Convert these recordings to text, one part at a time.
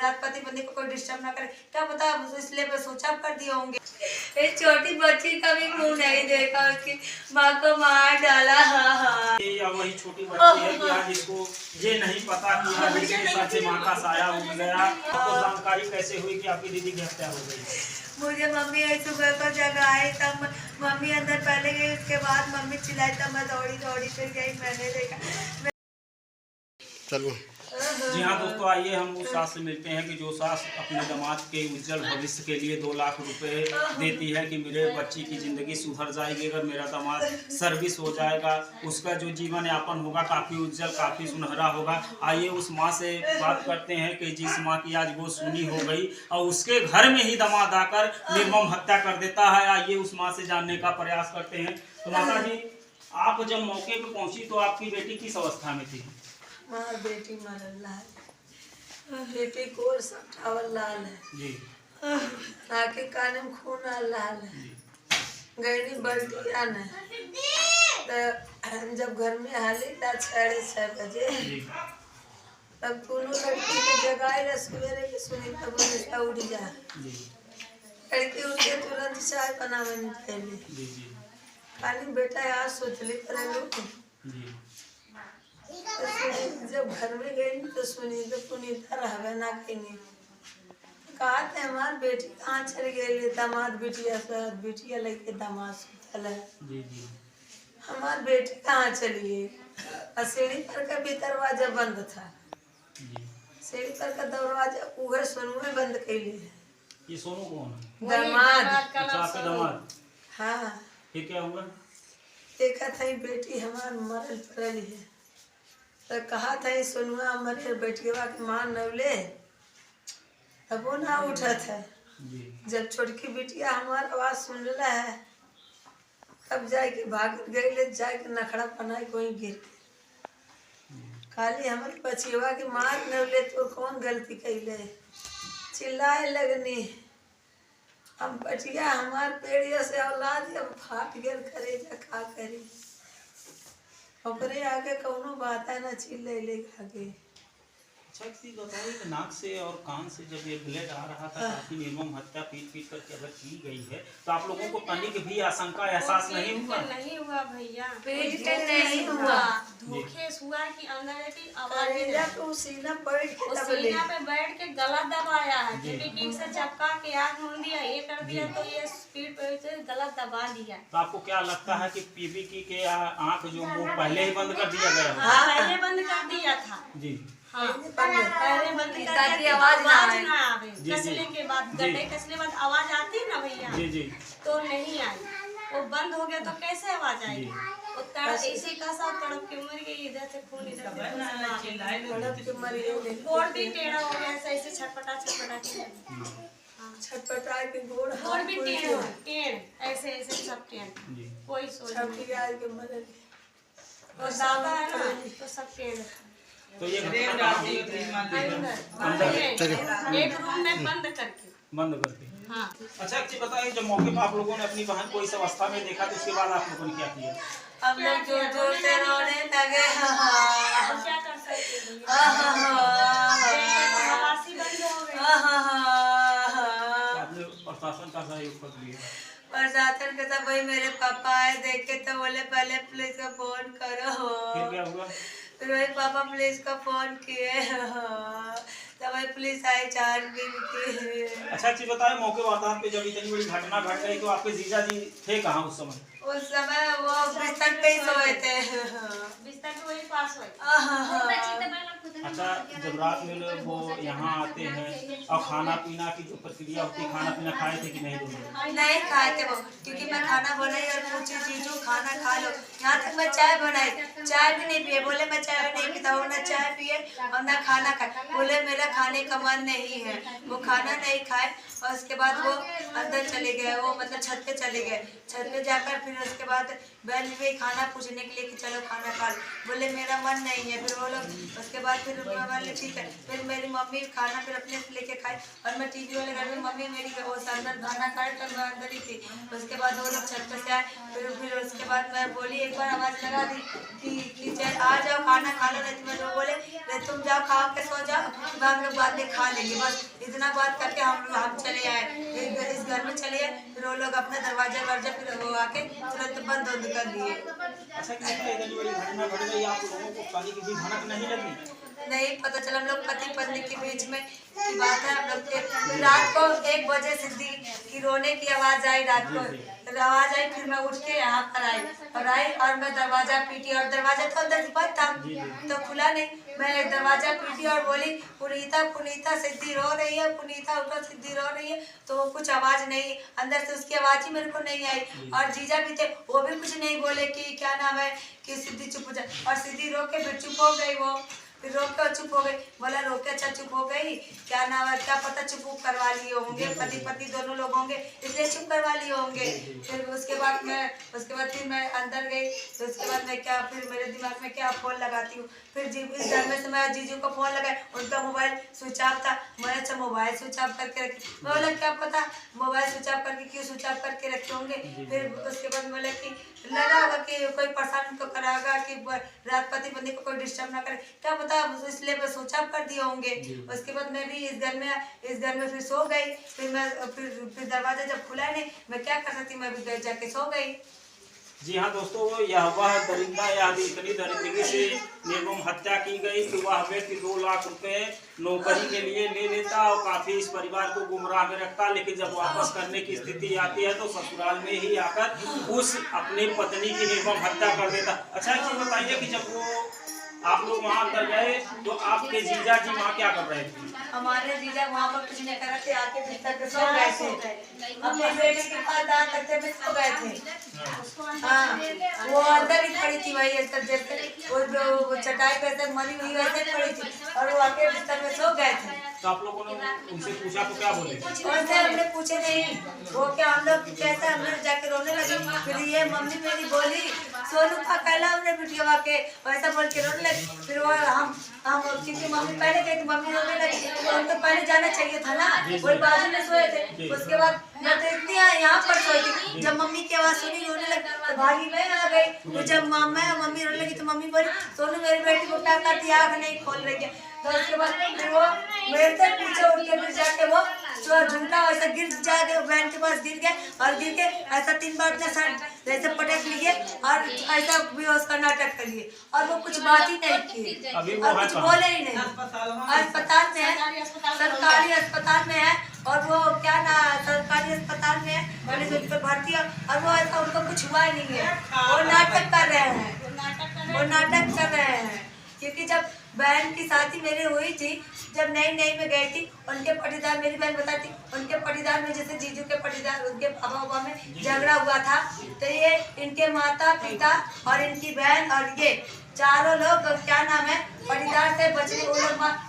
रात पति बंदी को कोई डिस्टर्ब ना करे, क्या पता इसलिए मैं सोचा कर दिए होंगे। एक छोटी बच्ची का भी मुंह नहीं देखा, उसकी माँ को मार डाला। हाँ या वही छोटी बच्ची है कि आज इसको ये नहीं पता कि आज इसके साथ से माँ का साया उड़ गया। आपको जानकारी कैसे हुई कि आपकी दीदी की हत्या हो गई? मुझे मम्मी आई सुबह को जगाई, तब मम्मी अंदर पहले गई, उसके बाद मम्मी चिल्लाई, तब मैं दौड़ी दौड़ी फिर गई, मैंने देखा। चलो जी हाँ दोस्तों, आइए हम उस सास से मिलते हैं कि जो सास अपने दामाद के उज्जवल भविष्य के लिए 2 लाख रुपए देती है कि मेरे बच्ची की ज़िंदगी सुधर जाएगी, अगर मेरा दामाद सर्विस हो जाएगा, उसका जो जीवन यापन होगा काफ़ी उज्जवल, काफ़ी सुनहरा होगा। आइए उस माँ से बात करते हैं कि जिस माँ की आज वो सुनी हो गई और उसके घर में ही दामाद आकर निर्मम हत्या कर देता है। आइए उस माँ से जानने का प्रयास करते हैं। तो माता जी, आप जब मौके पर पहुँची तो आपकी बेटी किस अवस्था में थी? माँ बेटी मरल लाल, बेटी को सटावल लाल है जी, आके कान में खून लाल है, गैनी बल्टिया न। तो जब घर में हाली था 6:30 बजे, तब दोनों लड़की के जगाए रह सवेरे के सुनी, तब उनका उड़ जा लड़की उठ के तुरंत चाय बनावे पहले खाली बेटा यार सोचली करे लोग। तो जब घर में गई तो सुनी तो पुनीता रहवे ना कहीं, कहा थे हमार बेटी कहाँ चल गई, दामाद बिटिया साथ बिटिया लेके दामाद सुतल है, हमार बेटी कहाँ चली गई। सीढ़ी पर का भी दरवाजा बंद था, सीढ़ी पर का दरवाजा उहे सोनू बंद कैली है। ये सोनू कौन है? दामाद। अच्छा, आपके दामाद। हाँ, फिर क्या हुआ? देखा था बेटी हमार मरल पड़ल है, तो कहा था सोनुआ मरे बेटिया के मां नवले, तब वो ना उठा था। जब छोटकी बिटिया हमार आवाज सुन रहा है, तब जाके भाग गई, जाके नखड़ा बनाई कोई गिर खाली हमारे बचिया के मार नवले, तो कौन गलती कैले, चिल्लाए लगनी। हम बचिया हमार पेड़िया से औलाद अब फाट गल करे का करी, ओकरे आगे कौनो बात है ना, चिल्ले ले आगे। अच्छा बताइए कि नाक से और कान से जब ये ब्लड आ रहा था, काफी निर्मम हत्या पीट करके अगर की गई है, तो आप लोगों को तनिक भी आशंका एहसास नहीं हुआ? नहीं हुआ भैया, पेट नहीं हुआ, धोखे हुआ कि अंदर की आवाज तो सीना बैठ के सीना पे बैठ के गला दबाया है, पीपी से चपका के आग मूंद दिया, ये कर दिया, तो ये स्पीड पे गला दबा दिया। तो आपको क्या लगता है कि पीबीकी के आंख जो वो पहले ही बंद कर दिया गया? हाँ, पहले बंद कर दिया था जी। हाँ, पहले बंद ताकि आवाज ना आवे। कसले के बाद गड्ढे कसले बाद आवाज आती है ना भैया, जी जी, तो नहीं आई, वो बंद हो गया तो कैसे आवाज आएगी? वो इसी का साथ तड़प के मर गई, इधर से खून इधर से गोड़ भी टेढ़ा हो गया, ऐसे छटपटा छटपटा के गोड़ भी टेढ़ ऐसे ऐसे सब टेढ़, कोई सोच नहीं। और दादा है ना तो सब टेढ़। तो ये एक रूम में बंद करके। हाँ। अच्छा एक चीज बताइए, जब मौके पर आप लोगों ने अपनी बहन को इस अवस्था में देखा तो उसके बाद आप लोगों ने क्या किया? हम लोग जोर जोर से रोने लगे। क्या कर सकते आपने प्रशासन का सहयोग कर लिया? प्रशासन के सब वही मेरे पापा आए, देख के तो बोले पहले पुलिस को फोन करो। फिर क्या हुआ? फिर वही पापा पुलिस को फोन किए, तब वही पुलिस आई छानबीन की। अच्छा चीज बताए, मौके वारदात पे जब इतनी बड़ी घटना घट गई तो आपके जीजा जी थे कहाँ उस समय? उस समय वो बिस्तर पे ही सोए थे, बिस्तर पे वही पास हुए। अच्छा, जब रात में लोग वो यहाँ आते हैं और खाना पीना की जो प्रक्रिया होती है, खाना पीना खाए थे कि नहीं? नहीं खाए थे वो, क्योंकि मैं खाना बनाई और पूछी चीजों खाना खा लो, यहाँ तक मैं चाय बनाई, चाय भी नहीं पिए, बोले मैं चाय नहीं पीता हूँ, ना चाय पिए और ना खाना खाए, बोले मेरा खाने का मन नहीं है, वो खाना नहीं खाए और उसके बाद वो अंदर चले गए, वो मतलब छत पे चले गए। छत पे जाकर फिर उसके बाद बहन भी खाना पूछने के लिए कि चलो खाना खा लो, बोले मेरा मन नहीं है। फिर वो लोग उसके बाद फिर बोले ठीक है। फिर मेरी मम्मी खाना फिर अपने से लेके खाई और मैं टीवी वाले घर में, मम्मी मेरी वो अंदर खाना खाए तो मैं अंदर ही थी। उसके बाद वो लोग छत पे से आए। फिर उसके बाद मैं बोली, एक बार आवाज़ लगा दी कि आ जाओ खाना खा लो, नहीं तो मैं बोले तुम जाओ खा के सो जाओ, हम लोग बाद में खा लेंगे। बस इतना बात करके हम चले आए, इस घर में चले आए। फिर वो लोग अपना दरवाजा फिर वो आके तुरंत बंद कर दिए। अच्छा, इतनी बड़ी घटना घट गई, आप लोगों को कभी किसी भनक नहीं लगी? नहीं पता चला। हम लोग पति पत्नी के बीच में की बात है। हम लोग के रात को 1 बजे सिद्धि की रोने की आवाज आई, रात को आवाज आई। फिर मैं उठ के यहाँ पर आई और मैं दरवाजा पीटी और दरवाजा तो अंदर से बंद था तो खुला नहीं। मैं दरवाजा पीटी और बोली पुनीता पुनीता सिद्धि रो रही है, पुनीता उठो सिद्धि रो रही है। तो कुछ आवाज नहीं, अंदर से उसकी आवाज ही मेरे को नहीं आई। और जीजा भी थे, वो भी कुछ नहीं बोले कि क्या नाम है कि सिद्धि चुप हो जाए। और सिद्धि रो के फिर चुप हो गई। वो फिर रोक कर चुप हो गई। बोला रोक के अच्छा चुप हो गई, क्या नाम है, क्या पता चुप करवा लिए होंगे, पति पत्नी दोनों लोग होंगे इसलिए चुप करवा लिए होंगे। फिर उसके बाद फिर मैं अंदर गई। तो उसके बाद मैं क्या, फिर मेरे दिमाग में क्या फोन लगाती हूँ। फिर इस घर में से मैं जीजू को फोन लगाई, उनका मोबाइल स्विच ऑफ था। मैं अच्छा मोबाइल स्विच ऑफ करके रखी। मैं बोला क्या पता मोबाइल स्विच ऑफ करके क्यों स्विच ऑफ करके रखे होंगे। फिर उसके बाद बोला कि लगा होगा कि कोई परेशान उनको करागा कि रात पति पत्नी को कोई डिस्टर्ब ना करे, क्या पता इसलिए मैं स्विच ऑफ कर दिए होंगे। उसके बाद मैं भी इस घर में फिर सो गई। फिर दरवाजा जब खुला नहीं, मैं क्या कर सकती, मैं भी जाके सो गई। जी हाँ दोस्तों, यह वह दरिंदा यानी इतनी दरिंदगी से निर्मम हत्या की गई कि वह व्यक्ति 2 लाख रुपए नौकरी के लिए ले लेता और काफी इस परिवार को गुमराह में रखता। लेकिन जब वापस करने की स्थिति आती है तो ससुराल में ही आकर उस अपनी पत्नी की निर्मम हत्या कर देता। अच्छा, एक चीज बताइए कि जब वो आप लोग वहाँ अंदर गए तो आपके जीजा जी वहाँ क्या कर रहे थे? हमारे जीजा वहाँ पर कुछ नहीं कर रहे थे, आके बिस्तर पे सो गए थे। अपने बेटे के पास दांत तकते पे सो गए थे। हाँ, वो अंदर ही पड़ी थी, वही जैसे वो चटाई पे ऐसे मरी हुई वैसे पड़ी थी और वो आके बिस्तर पे सो गए थे। तो आप लोगों ने उनसे पूछा तो क्या बोले? उनसे हमने पूछे नहीं, वो क्या हम लोग कैसे, हमने जाके रोने लगे। फिर ये मम्मी मेरी बोली सोनू का कहला हमने वीडियो के वैसा बोल के रोने लगे। फिर वो हम क्योंकि मम्मी पहले गई थी, मम्मी रोने लगी तो उनको पहले जाना चाहिए था ना, वही बाजू में सोए थे। उसके बाद मैं तो इतनी यहाँ पर सोई थी, जब मम्मी की आवाज सुनी रोने लगी तो भागी मैं आ गई। तो जब मम्मी रोने लगी तो मम्मी बोली सोनू मेरी बेटी को क्या करती, आँख नहीं खोल रही है। तो उसके बाद फिर वो मेरे से पीछे उठ के फिर जाके वो झूठा वैसा गिर जाके वैन के पास गिर गए और गिर के ऐसा 3 बार अपना सर जैसे पटक लिए और ऐसा बेहोश का नाटक कर लिए और वो कुछ बात ही नहीं की और कुछ बोले ही नहीं। अस्पताल में है, सरकारी अस्पताल में है और वो क्या ना सरकारी अस्पताल में है, पे भर्ती है और वो ऐसा उनको कुछ हुआ ही नहीं है। वो नाटक कर रहे हैं, वो नाटक कर रहे हैं। क्योंकि जब बहन की शादी मेरी हुई थी, जब नई में गई थी, उनके पटीदार, मेरी बहन बताती, उनके पटीदार में जैसे जीजू के पटीदार उनके पापा में झगड़ा हुआ था तो ये इनके माता पिता और इनकी बहन और ये चारों लोग क्या नाम है पटीदार से बचने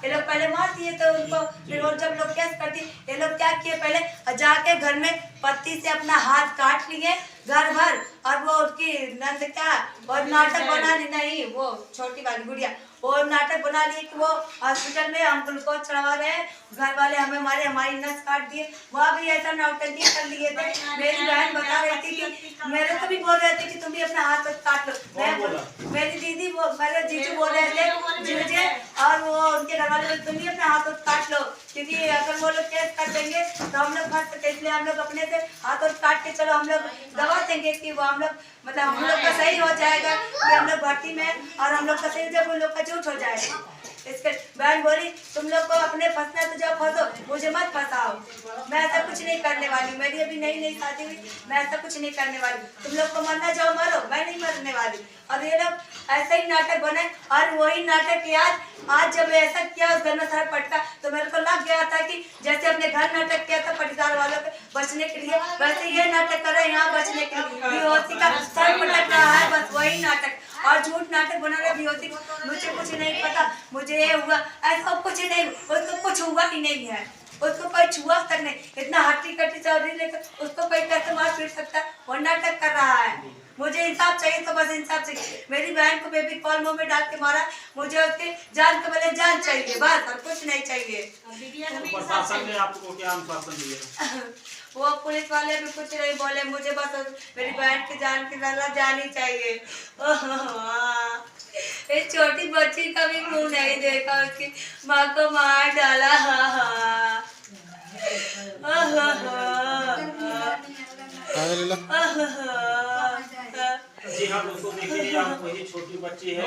ये लोग पहले मार दिए तो उनको। फिर वो जब लोग केस करती ये लोग क्या किए, पहले जाके घर में पत्ती से अपना हाथ काट लिए घर भर और वो उसकी नंद क्या और नाटक बना ली, नहीं वो छोटी वाली गुड़िया वो नाटक बना लिए कि वो हॉस्पिटल में हम ग्लूकोज चढ़वा रहे हैं, घर वाले हमारी नस काट दिए। वहाँ भी ऐसा नौटंकी कर लिए थे। मेरी बहन बता रही थी कि मेरे को भी बोल रहे थे कि तुम भी अपना हाथ काट लो। मेरी दीदी मेरे जीजू बोल रहे थे मुझे और वो उनके घर वाले तुम भी अपना हाथ काट लो, क्योंकि अगर वो लोग केस कर देंगे तो हम लोग फंस सकते, इसलिए हम लोग अपने से हाथ काट के चलो हम लोग दवा देंगे कि वो हम लोग मतलब हम लोग का सही हो जाएगा कि हम लोग भर्ती में और हम लोग का सही जब उन लोग का झूठ हो जाएगा। इसके बहन बोली तुम लोग को अपने फंसना तो जाओ फंसो, मुझे मत फंसाओ, मैं ऐसा कुछ नहीं करने वाली, मेरी अभी नई शादी हुई, मैं ऐसा कुछ नहीं करने वाली, तुम लोग को मरना जाओ मरो, मैं नहीं मरने वाली। और ये लोग ऐसा ही नाटक बने और वही नाटक आज जब ऐसा किया उस घर में सर पटका तो मेरे को लग गया था कि जैसे अपने घर नाटक किया था पटीदार वालों के बचने के लिए, वैसे ये नाटक कर रहे हैं यहाँ बचने के लिए। बेहोशी का सर पटक रहा है, बस वही नाटक और झूठ नाटक बना रहे बेहोशी। मुझे कुछ नहीं पता, मुझे ये हुआ, ऐसा कुछ नहीं, उसको कुछ हुआ ही नहीं है। उसको कोई छुआ तक नहीं, इतना हट्टी कट्टी चौधरी लेकर उसको कोई कैसे मार पीट सकता है? वो नाटक कर रहा है। मुझे इंसाफ चाहिए तो बस इंसाफ चाहिए। मेरी बहन को बेबी कॉल मुंह में डाल के मारा, मुझे उसकी जान के बदले जान चाहिए, बस और कुछ नहीं चाहिए। प्रशासन ने आपको क्या अनुशासन दिया? वो पुलिस वाले भी कुछ नहीं बोले, मुझे बस मेरी बहन की जान की बदला जानी चाहिए। इस छोटी बच्ची का भी मुंह नहीं देखा, उसकी माँ को मार डाला। जी हाँ दोस्तों, देखिए यह वही छोटी बच्ची है।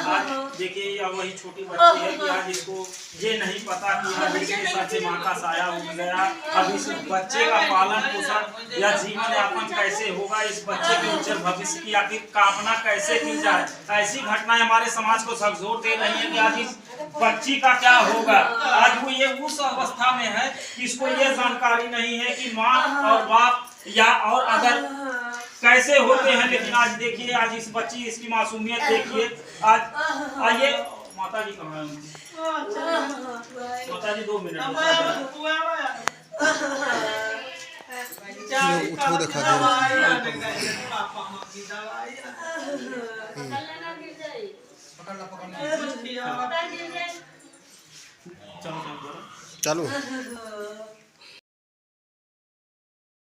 आज देखिए यह वही छोटी बच्ची है कि आज इसको ये नहीं पता कि आज इसके सर से माँ का साया उठ गया। अब इस बच्चे का पालन पोषण या जीवन यापन कैसे होगा, इस बच्चे के उज्जवल भविष्य की आखिर कामना कैसे की जाए। ऐसी घटनाएं हमारे समाज को झकझोर दे रही है कि आज इस बच्ची का क्या होगा। आज वो ये उस अवस्था में है कि इसको ये जानकारी नहीं है कि माँ और बाप या और अगर कैसे होते हैं। लेकिन आज देखिए, आज इस बच्ची इसकी मासूमियत देखिए। आज आइए, माता जी कहाँ हैं? माता जी 2 मिनट उठो दिखा दे। चलो चलो